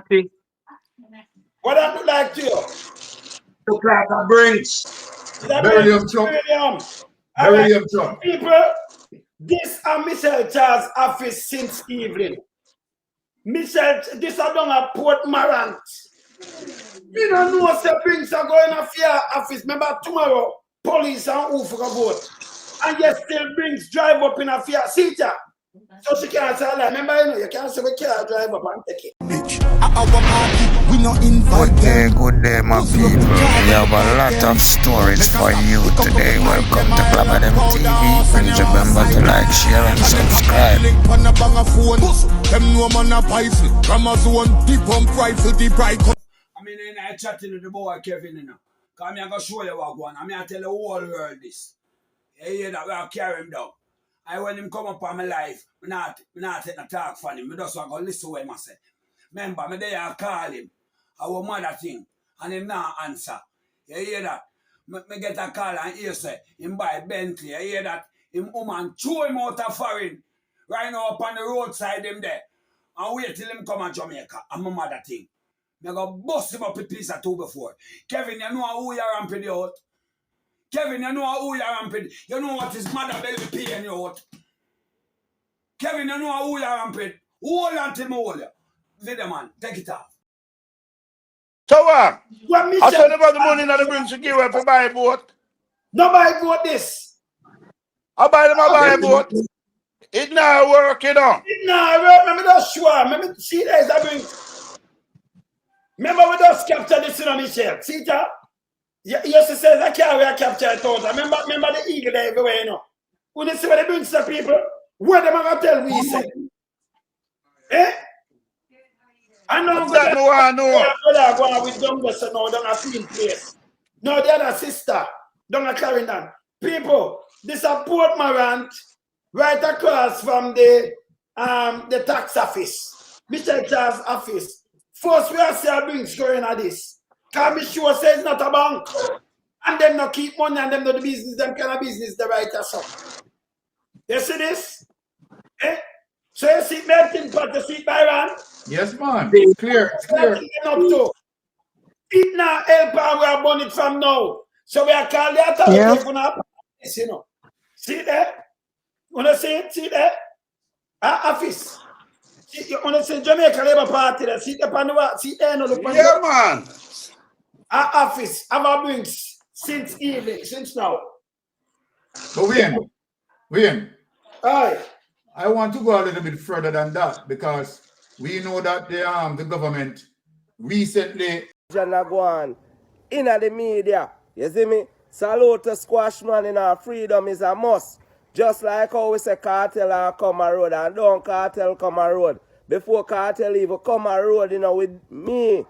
nasty. What I look like to you? Look like a Brinks. Beryllium truck. All right, Beryllium truck. people, this is Michelle Charles' office since evening. Michelle, this is done at Port Marant. Me don't know say Brinks are going to fear office. Remember tomorrow, police and who for a vote. And yet still Brinks drive up in a fear seat. So she can't say that. Remember, you can't say we can't drive up and take it. Good day, my people. We have a lot of stories for you today. Welcome to Club TV. Please remember to like, share, and subscribe. I mean, I chatting to the boy Kevin, you know. Because I'm going to show you what going on. I'm going to tell the whole world this. You hear that? We'll carry him down. I when him come up on my life, I not take a talk from him. I just want to listen to him I say. Remember, I there call him. Our mother thing. And him not answer. You hear that? I get a call and he say, him buy Bentley. You hear that? Him woman throw him out of foreign. Right now up on the roadside him there. And wait till him come to Jamaica. And my mother thing. I go bust him up a piece or two before. Kevin, you know who you're ramping out? Kevin, you know who you're ramping? You know what his mother belly paying you out? Kevin, you know who you're ramping? Hold on till me hold you. Video man, take it off. So what? I said about the money that the Brinks to give up to buy a boat. Nobody bought this. I buy them, I buy a boat. It not work, you know. It not work. Remember that sure. Remember, see there's a Brinks. Remember we just capture this in Michelle. See that? You used to say that carry a capture it out. Remember the eagle there everywhere, you know. When you see what they bring to people, what them gonna tell we say? Eh? I know that no one know. Go with Dunga so now down a clean place. No, the other sister, down a Clarendon. People, this is Port Marant, right across from the tax office. Mr. Charles' office. First, we are seeing Brinks going at this. Can be sure says not a bank. And them not keep money and them not the business, them kind of business the right or something. You see this? Eh? So you see melting pot, you see Byron? Yes, man. It's clear. It's clear. It now help and we are burn it from now. So we are calling the authority for now. You know. See there? Wanna see it? See there? Office. You want to say Jamaica Labour Party there? See the panel? See there? No, yeah, man. Our office, our Brinks since evening, since now. But Wayne. Aye. I want to go a little bit further than that because we know that the government recently go on in the media. You see me? Salute to Squashman in our freedom is a must. Just like how we say cartel and come a road and don't cartel come a road. Before cartel even come a road, you know, with me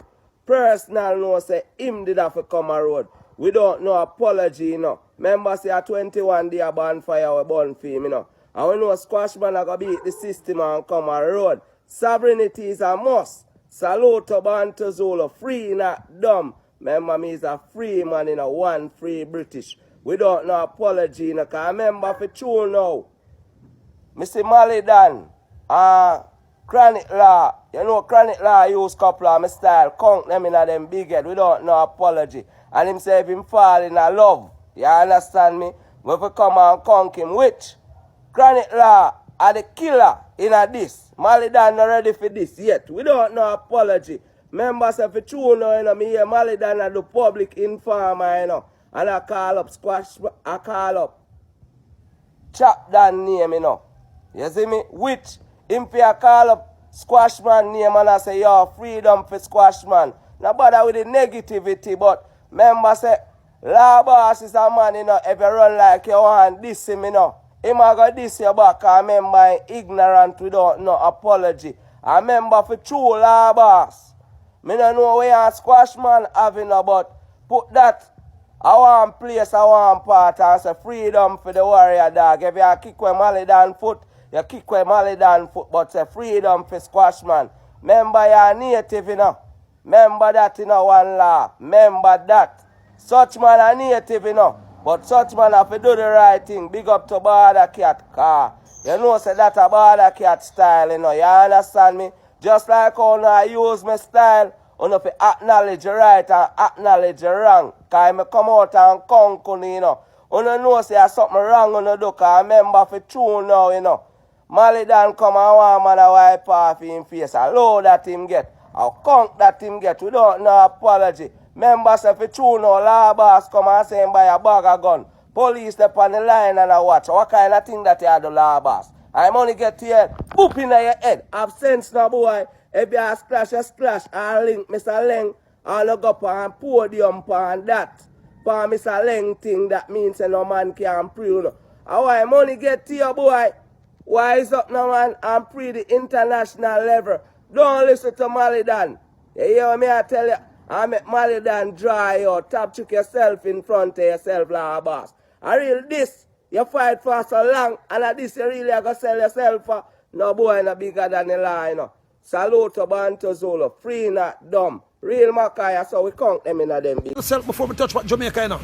personal know say him did have to come a road. We don't know apology, you know. Remember say a 21 day bonfire we burn for him, you know. And we know Squashman are going to beat the system and come a road. Sovereignty is a must. Salute to Bantu Zulu. Free, not dumb. Remember me is a free man, you know, one free British. We don't know apology, you know, because I remember for true now. Mr. Malidan, Chronic Law, you know, Chronic Law use couple of my style, conk them in them big head. We don't know apology. And him say if him fall in a love, you understand me? We have to come and conk him, which Chronic Law are the killer in a this. Malidan not ready for this yet. We don't know apology. Remember, say for true now, you know, me hear Malidan are the public informer, you know. And I call up Chap Dan name, you know. You see me? Which, if I call up Squashman name and I say, yo, freedom for Squashman. Not bother with the negativity, but remember, say, law boss is a man, you know, if you run like you want this him, you know. Him a go this your back, I remember ignorant without no apology. I remember for true law boss. Me don't know where Squashman having about put that. I want place, I want part, and say freedom for the warrior dog. If you kick with Malidan foot, you kick with Malidan foot, but say freedom for Squashman. Remember you're native, you know. Remember that, you know, one law. Remember that. Such man are native, you know. But such man have to do the right thing. Big up to Border Cat car. You know, say that a Border Cat style, you know. You understand me? Just like how I use my style, you know, to acknowledge the right and acknowledge the wrong. Because I come out and conquer, you know. You know say there's something wrong on the do, because I remember for true now, you know. Malidan come and one man a wipe off him face. I load that him get. I conk that him get without no apology. Members say for true now, law boss come and say him buy a bag of gun. Police step on the line and I watch. What kind of thing that you do, law boss? I only get here, boop in your head. Have sense now, boy. If you splash, I link Mr. Leng. I'll go up and podium and that. For Mr. Leng thing, that means no man can pre, you know. How I money get to you, boy? Wise up now, man, and pre the international level. Don't listen to Malidan. You hear me? I tell you, I make Malidan dry out. Tap trick yourself in front of yourself, law boss. I real this. You fight for so long, and at this you really are going to sell yourself for. No boy no bigger than the lie, you know. Salute to Bantu Zulu. Free not dumb. Real Makaya, so we count them in a them big. Yourself before me touch what Jamaica, you know.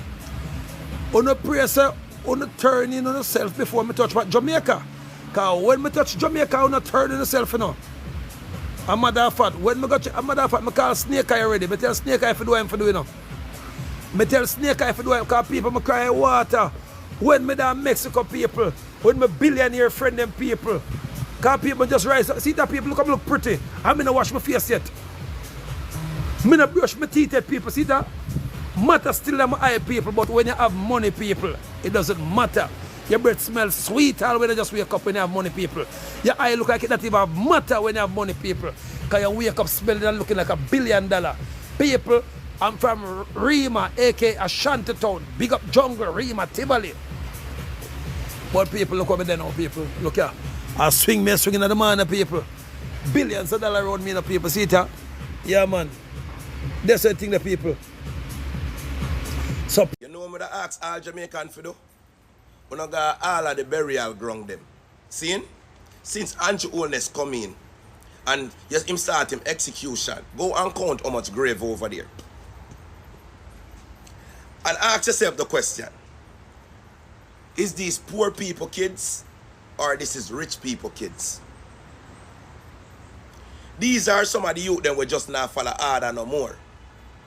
On the pray, sir, on the turn in on yourself before me touch what Jamaica. Because when me touch Jamaica, I not turn in yourself, you know. A matter of fact, when me got a matter of fact, me call Snake Eye already. Me tell Snake Eye if you do him for do, you know. Me tell Snake Eye if you do him, because people me cry water. When me down Mexico people, when me billionaire friend them people, because people just rise up. See that people come look pretty. I mean, I wash my face yet. Me not brush my teeth at people. See that? Matter still them eye people, but when you have money people, it doesn't matter. Your breath smells sweet all when you just wake up when you have money people. Your eye look like it doesn't even matter when you have money people. Because you wake up smelling and looking like $1 billion. People, I'm from Rima, aka Ashanti Town. Big up jungle, Rima, Tivoli. But people look over there now, people. Look here. I swing me, swinging at the man, people. Billions of dollars around me, the people. See it, huh? Yeah, man. That's the thing, the people. So, you know what I ask all Jamaican for do? We don't got all of the burial ground them. See? Since Andrew Holness come in and yes, him start him execution, go and count how much grave over there. And ask yourself the question. Is these poor people kids or this is rich people kids? These are some of the youth that will just not follow order no more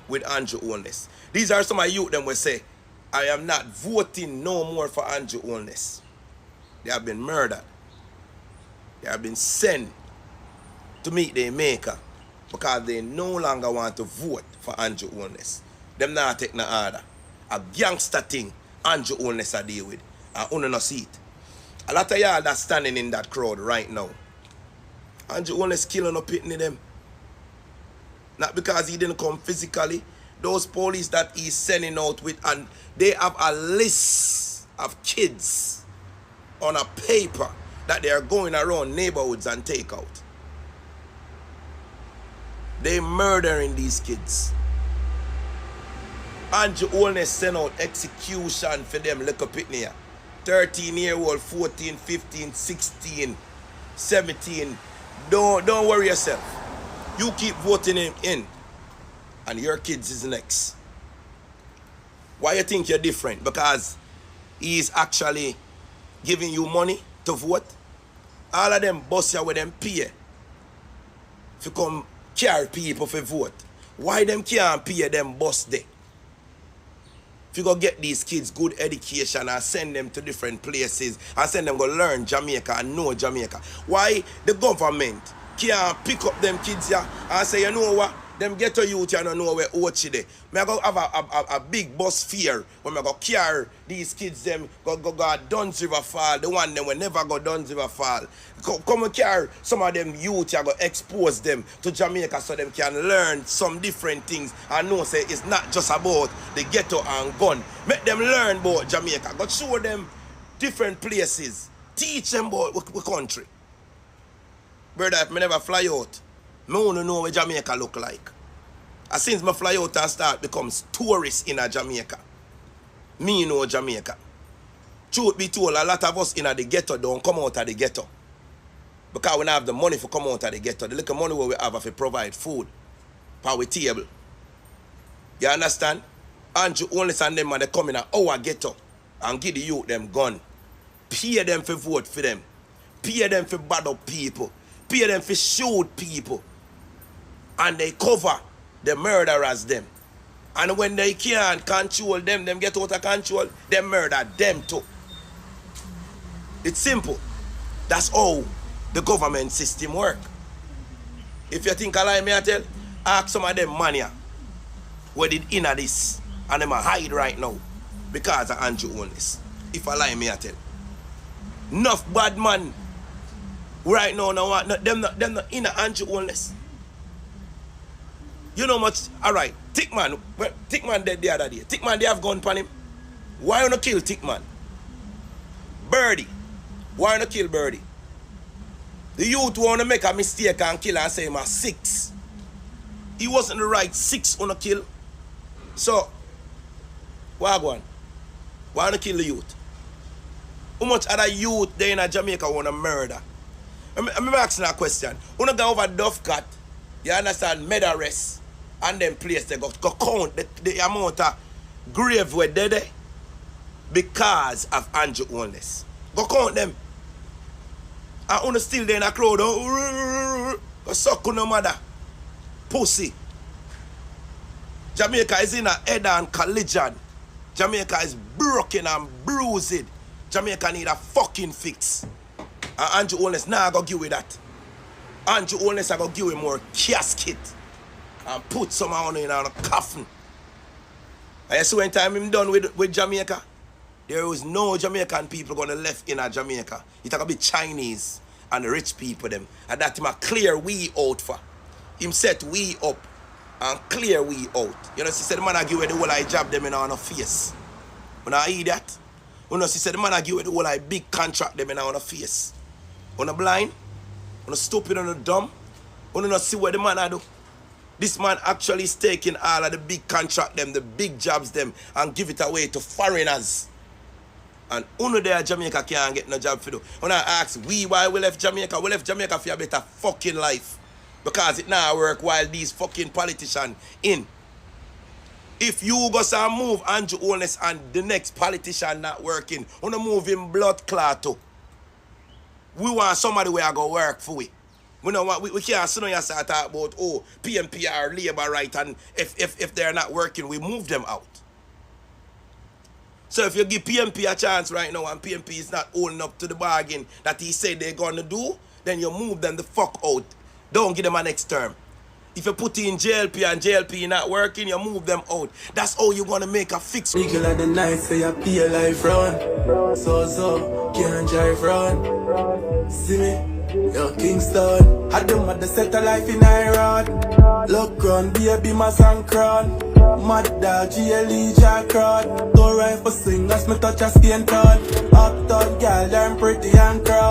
with Andrew Holness. These are some of the youth that will say, I am not voting no more for Andrew Holness. They have been murdered. They have been sent to meet their maker because they no longer want to vote for Andrew Holness. Them not take no order. A gangster thing Andrew Holness a deal with. And you no see it. A lot of y'all that's standing in that crowd right now. Andrew Holness killing up pitting them. Not because he didn't come physically. Those police that he's sending out with, and they have a list of kids on a paper that they are going around neighborhoods and take out. They murdering these kids. Andrew Holness sent out execution for them little pitney. 13-year-old, 14, 15, 16, 17. Don't worry yourself. You keep voting him in. And your kids is next. Why you think you're different? Because he's actually giving you money to vote. All of them boss you with them pay. If you come carry people for vote. Why them can't pay them boss there? If you go get these kids good education and send them to different places and send them go learn Jamaica and know Jamaica. Why the government can't pick up them kids here and say, you know what? Them ghetto youth you don't know where Ochi they. I go have a big bus fear when I go carry these kids them go Duns River Fall, the one them will never go Duns River Fall. Come and carry some of them youth you go expose them to Jamaica so them can learn some different things and know say it's not just about the ghetto and gun. Make them learn about Jamaica. Go show them different places. Teach them about the country. Brother, if I never fly out, I don't know what Jamaica look like. And since I fly out and start becomes tourist in Jamaica, me know Jamaica. Truth be told, a lot of us in the ghetto don't come out of the ghetto. Because we don't have the money for come out of the ghetto. The little money we have to provide food for our table. You understand? Andrew Holness and them they come in our ghetto and give the youth them gun. Pay them for vote for them. Pay them for bad up people. Pay them for shoot people. and they cover the murderers them. And when they can't control them get out of control, they murder them too. It's simple. That's how the government system work. If you think I lie, me I tell, ask some of them man here where did inner this and them a hide right now because of Andrew Holness. If I lie, me I tell. Enough bad man right now, them not inner Andrew Holness. You know much, alright, Tickman dead the other day. Tickman, they have gun upon him. Why you not kill Tickman? Birdie. Why you not kill Birdie? The youth want to make a mistake and kill and say him a 6. He wasn't the right 6 on a kill. So, why go on? Why not kill the youth? How much other youth there in Jamaica want to murder? I'm asking a question. When you go over Duffcat, you understand, Medarest, and then place they go count the amount of grave where they there because of Andrew Holness. Go count them. And when still there in a crowd, go suck on no mother. Pussy. Jamaica is in a head-on collision. Jamaica is broken and bruised. Jamaica need a fucking fix. And Andrew Holness now go give you that. Andrew Holness I go give you more casket and put some on in a coffin. And you see when time him done with Jamaica, there was no Jamaican people gonna left in a Jamaica. It's gonna be Chinese and the rich people them. And that him a clear we out for. Him set we up and clear we out. You know, she said the man I give you the whole I job them in on face. When I hear that, you know, she said the man I give you the whole I big contract them in on face. On a blind, on a stupid, on a dumb, on not see what the man I do. This man actually is taking all of the big contract them, the big jobs them, and give it away to foreigners. And uno there Jamaica can't get no job for do. When I ask why we left Jamaica for a better fucking life. Because it now work while these fucking politicians in. If you go and move Andrew Holness and the next politician not working, wanna move him blood clot too. We want somebody where I go work for we. We know what we can't sit down and start talk about PMP are labor right, and if they're not working, we move them out. So if you give PMP a chance right now and PMP is not holding up to the bargain that he said they're gonna do, then you move them the fuck out. Don't give them a next term. If you put in JLP and JLP not working, you move them out. That's how you're gonna make a fix. Eagle at the night, say I pay a life run. So, can't drive run. See me, yo, Kingston. Had them at the set of life in Iran. Look run, baby, my son crown. Mad dog, GLE, Jack crowd. Go right for swing, that's me touch a skin ton. Uptown, girl, I'm pretty and crowd.